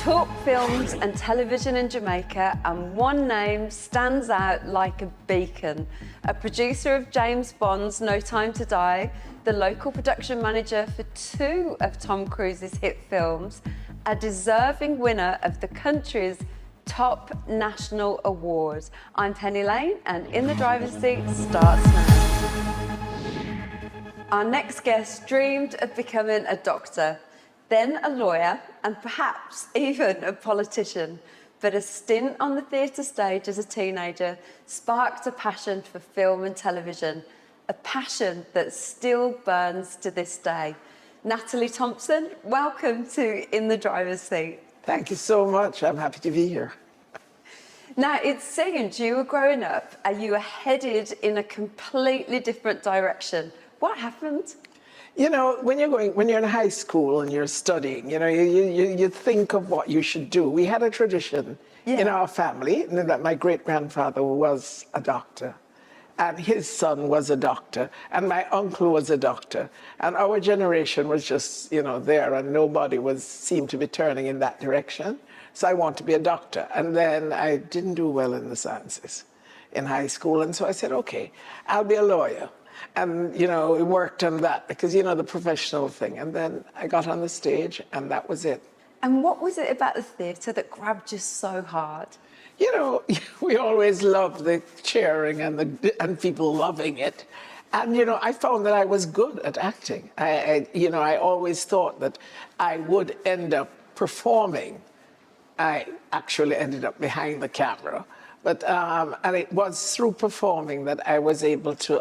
Talk films and television in Jamaica, and one name stands out like a beacon. A producer of James Bond's No Time to Die, the local production manager for 2 of Tom Cruise's hit films, a deserving winner of the country's top national awards. I'm Penny Lane, and In the Driver's Seat starts now. Our next guest dreamed of becoming a doctor, then a lawyer, and perhaps even a politician. But a stint on the theatre stage as a teenager sparked a passion for film and television, a passion that still burns to this day. Natalie Thompson, welcome to In the Driver's Seat. Thank you so much. I'm happy to be here. Now, it seems you were growing up and you were headed in a completely different direction. What happened? You know, when you're in high school and you're studying, you think of what you should do. We had a tradition in our family that my great-grandfather was a doctor, and his son was a doctor, and my uncle was a doctor, and our generation was just, there, and nobody seemed to be turning in that direction. So I wanted to be a doctor, and then I didn't do well in the sciences in high school, and so I said, okay, I'll be a lawyer. And, it worked on that because, the professional thing. And then I got on the stage and that was it. And what was it about the theatre that grabbed you so hard? We always loved the cheering and people loving it. And, I found that I was good at acting. I always thought that I would end up performing. I actually ended up behind the camera. But and it was through performing that I was able to,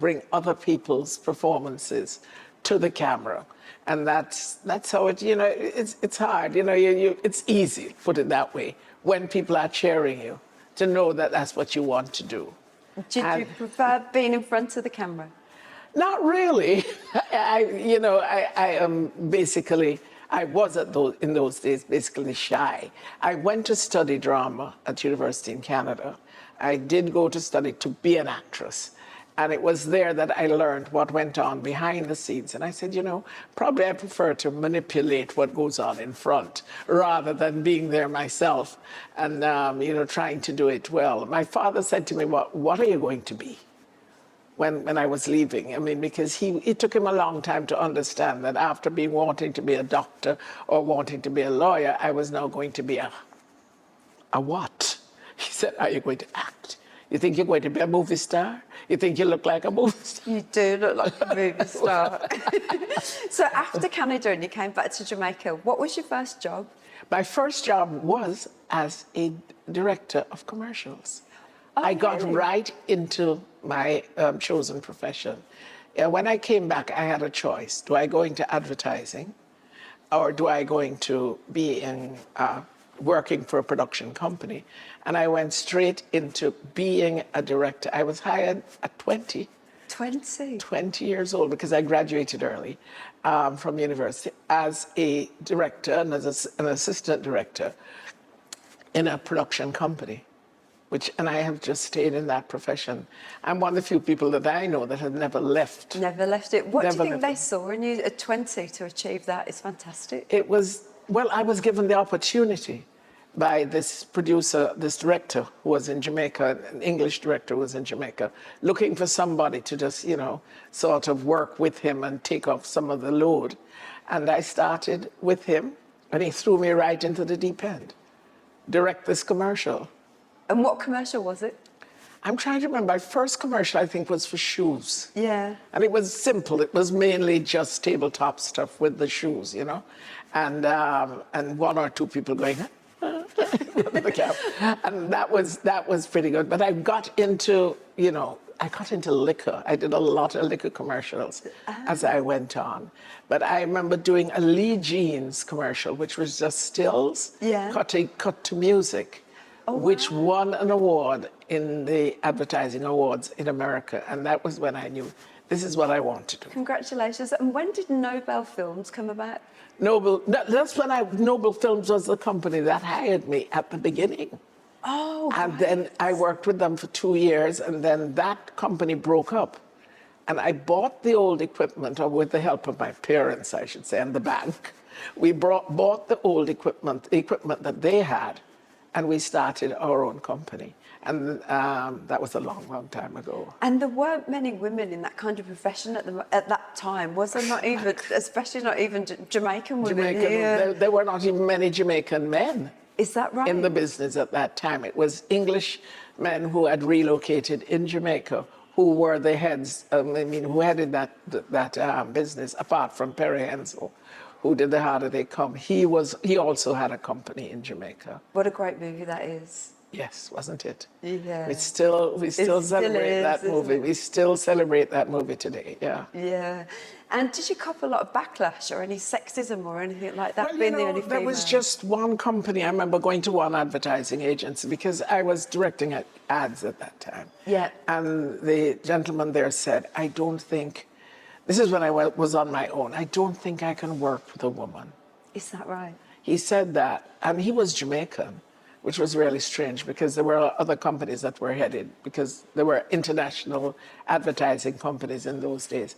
bring other people's performances to the camera, and that's how it. It's hard. It's easy, put it that way, when people are cheering you, to know that that's what you want to do. Did you prefer being in front of the camera? Not really. I am basically. I was in those days basically shy. I went to study drama at university in Canada. I did go to study to be an actress. And it was there that I learned what went on behind the scenes. And I said, probably I prefer to manipulate what goes on in front rather than being there myself and, trying to do it well. My father said to me, what are you going to be? When I was leaving, because it took him a long time to understand that after wanting to be a doctor or wanting to be a lawyer, I was now going to be a what? He said, are you going to act? You think you're going to be a movie star? You think you look like a movie star? You do look like a movie star. So after Canada and you came back to Jamaica, what was your first job? My first job was as a director of commercials. Oh, I got really? right into my chosen profession. When I came back, I had a choice. Do I go into advertising or do I go into being working for a production company? And I went straight into being a director. I was hired at 20. 20 years old because I graduated early from university as a director and as an assistant director in a production company. And I have just stayed in that profession. I'm one of the few people that I know that have never left. Never left it. What do you think they saw in you at 20 to achieve that? It's fantastic. It was, I was given the opportunity by this producer, this director who was in Jamaica, an English director who was in Jamaica, looking for somebody to just, sort of work with him and take off some of the load. And I started with him, and he threw me right into the deep end. Direct this commercial. And what commercial was it? I'm trying to remember. My first commercial, I think, was for shoes. Yeah. And it was simple. It was mainly just tabletop stuff with the shoes, and one or two people going, the camera. And that was pretty good. But I got into, liquor. I did a lot of liquor commercials as I went on. But I remember doing a Lee Jeans commercial, which was just stills, cut to music. Oh, which wow. won an award in the advertising awards in America. And that was when I knew this is what I want to do. Congratulations. And when did Nobel Films come about? That's when Nobel Films was the company that hired me at the beginning. Oh, and then I worked with them for 2 years, and then that company broke up. And I bought the old equipment, or with the help of my parents, I should say, and the bank. We bought the old equipment that they had, and we started our own company. And that was a long, long time ago. And there weren't many women in that kind of profession at that time, was there? Not even, especially not even Jamaican women. There were not even many Jamaican men. Is that right? In the business at that time. It was English men who had relocated in Jamaica who were the heads, who headed that business, apart from Perry Hensel, who did The Harder They Come. He also had a company in Jamaica. What a great movie that is. Yes, wasn't it? Yeah. We still celebrate that movie. We still celebrate that movie today, yeah. Yeah. And did you cop a lot of backlash or any sexism or anything like that, Well, being the only female? there was just one company. I remember going to one advertising agency because I was directing ads at that time. Yeah. And the gentleman there said, I don't think, this is when I was on my own, I don't think I can work with a woman. Is that right? He said that, and he was Jamaican, which was really strange because there were other companies that were headed, because there were international advertising companies in those days.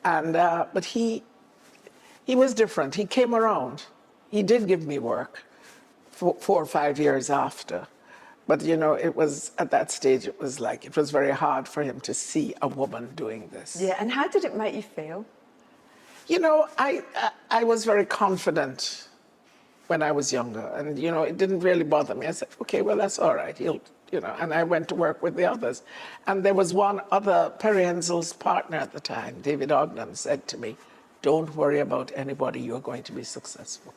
And but he was different. He came around. He did give me work 4 or 5 years after. But it was at that stage, it was very hard for him to see a woman doing this. Yeah, and how did it make you feel? I was very confident when I was younger, and it didn't really bother me. I said, okay, well, that's all right. And I went to work with the others. And there was one other, Perry Hensel's partner at the time, David Ogden, said to me, don't worry about anybody, you're going to be successful.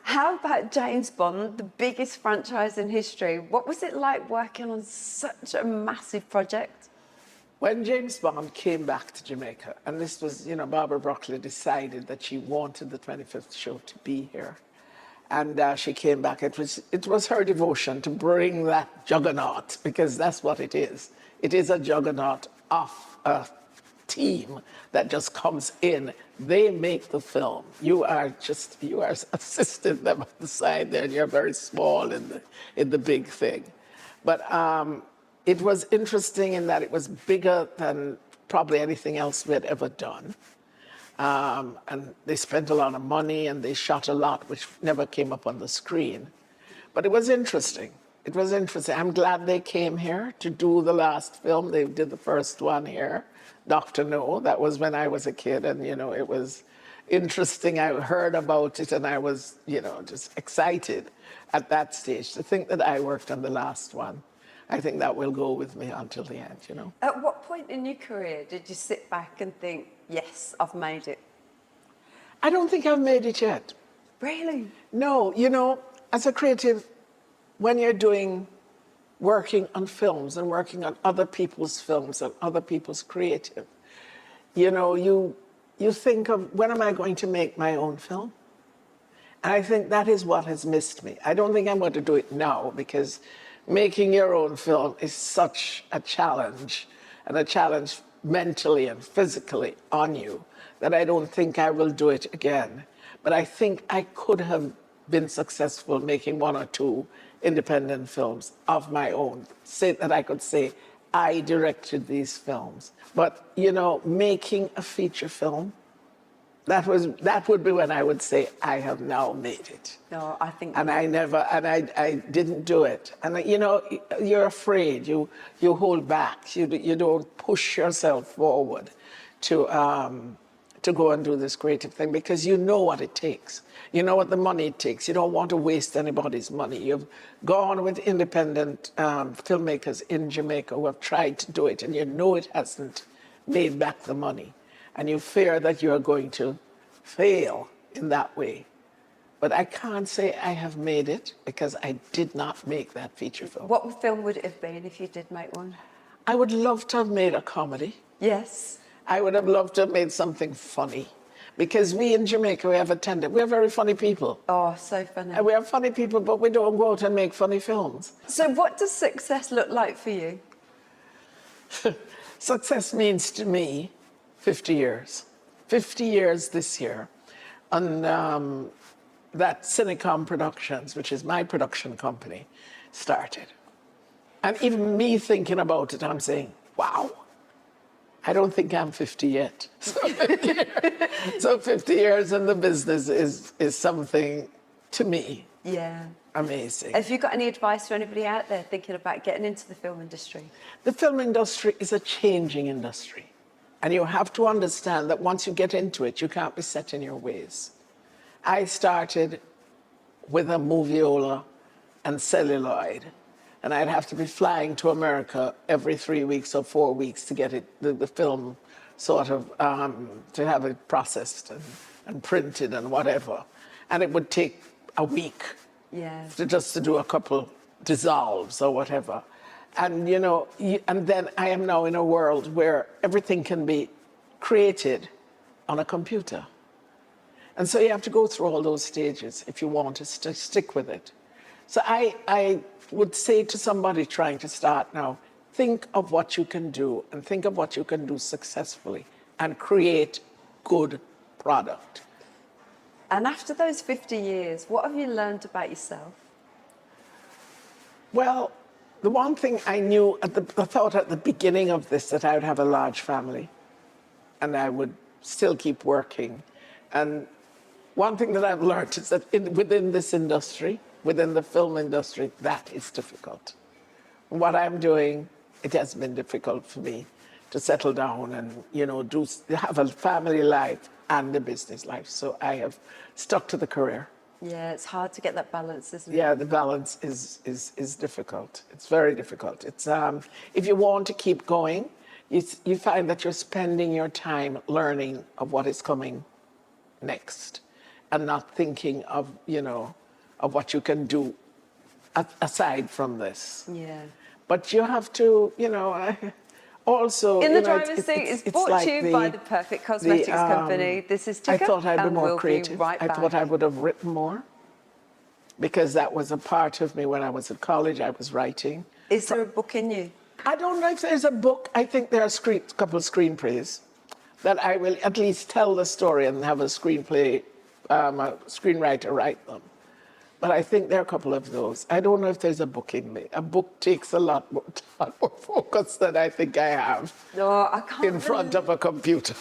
How about James Bond, the biggest franchise in history? What was it like working on such a massive project? When James Bond came back to Jamaica, and this was, Barbara Broccoli decided that she wanted the 25th show to be here. And she came back. It was her devotion to bring that juggernaut, because that's what it is. It is a juggernaut of a team that just comes in. They make the film. You are assisting them on the side there, and you're very small in the big thing. But it was interesting in that it was bigger than probably anything else we had ever done. And they spent a lot of money and they shot a lot, which never came up on the screen. But it was interesting. It was interesting. I'm glad they came here to do the last film. They did the first one here, Dr. No. That was when I was a kid, and, it was interesting. I heard about it and I was, just excited at that stage to think that I worked on the last one. I think that will go with me until the end, At what point in your career did you sit back and think, yes, I've made it? I don't think I've made it yet. Really? No, as a creative, when you're working on films and working on other people's films and other people's creative, you think of, when am I going to make my own film? And I think that is what has missed me. I don't think I'm going to do it now, because making your own film is such a challenge, and a challenge mentally and physically on you, that I don't think I will do it again. But I think I could have been successful making 1 or 2 independent films of my own, that I could say, I directed these films. But, making a feature film, that would be when I would say, I have now made it. No, I think... And I didn't do it. And, you're afraid, you hold back, you don't push yourself forward to go and do this creative thing, because you know what it takes. You know what the money it takes. You don't want to waste anybody's money. You've gone with independent filmmakers in Jamaica who have tried to do it, and you know it hasn't made back the money. And you fear that you are going to fail in that way. But I can't say I have made it, because I did not make that feature film. What film would it have been if you did make one? I would love to have made a comedy. Yes. I would have loved to have made something funny, because we in Jamaica, we're very funny people. Oh, so funny. And we are funny people, but we don't go out and make funny films. So what does success look like for you? Success means to me 50 years. 50 years this year on that Cinecom Productions, which is my production company, started. And even me thinking about it, I'm saying, wow, I don't think I'm 50 yet. So 50 years in the business is something, to me, Yeah. amazing. Have you got any advice for anybody out there thinking about getting into the film industry? The film industry is a changing industry. And you have to understand that once you get into it, you can't be set in your ways. I started with a moviola and celluloid, and I'd have to be flying to America every 3 weeks or 4 weeks to get the film sort of, to have it processed and printed and whatever. And it would take a week just to do a couple dissolves or whatever. And, you know, and then I am now in a world where everything can be created on a computer. And so you have to go through all those stages if you want to stick with it. So I would say to somebody trying to start now, think of what you can do and think of what you can do successfully and create good product. And after those 50 years, what have you learned about yourself? Well, the one thing I knew, I thought at the beginning of this that I would have a large family and I would still keep working. And one thing that I've learned is that within this industry, within the film industry, that is difficult. What I'm doing, it has been difficult for me to settle down and, you know, have a family life and a business life. So I have stuck to the career. Yeah, it's hard to get that balance, isn't it? Yeah, the balance is difficult. It's very difficult. It's if you want to keep going, you find that you're spending your time learning of what is coming next, and not thinking of, you know, of what you can do aside from this. Yeah. But you have to, you know, also... In the you know, driver's seat is brought to you by the Perfect Cosmetics Company. This is Tika, I thought I'd be and more we'll creative. be right I back. thought I would have written more, because that was a part of me when I was at college. I was writing. Is there a book in you? I don't know if there's a book. I think there are a couple of screenplays that I will at least tell the story and have a screenplay, a screenwriter write them. But I think there are a couple of those. I don't know if there's a book in me. A book takes a lot more focus than I think I have I can't in front of a computer.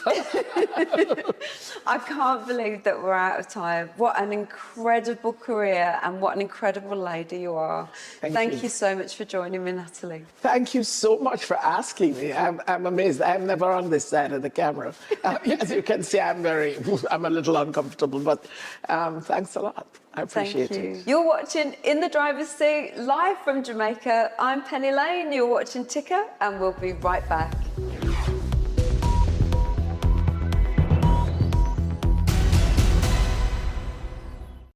I can't believe that we're out of time. What an incredible career and what an incredible lady you are. Thank you so much for joining me, Natalie. Thank you so much for asking me. I'm amazed. I'm never on this side of the camera. As you can see, I'm a little uncomfortable, but thanks a lot. I appreciate it. You're watching In the Driver's Seat, live from Jamaica. I'm Penny Lane, you're watching Tika, and we'll be right back.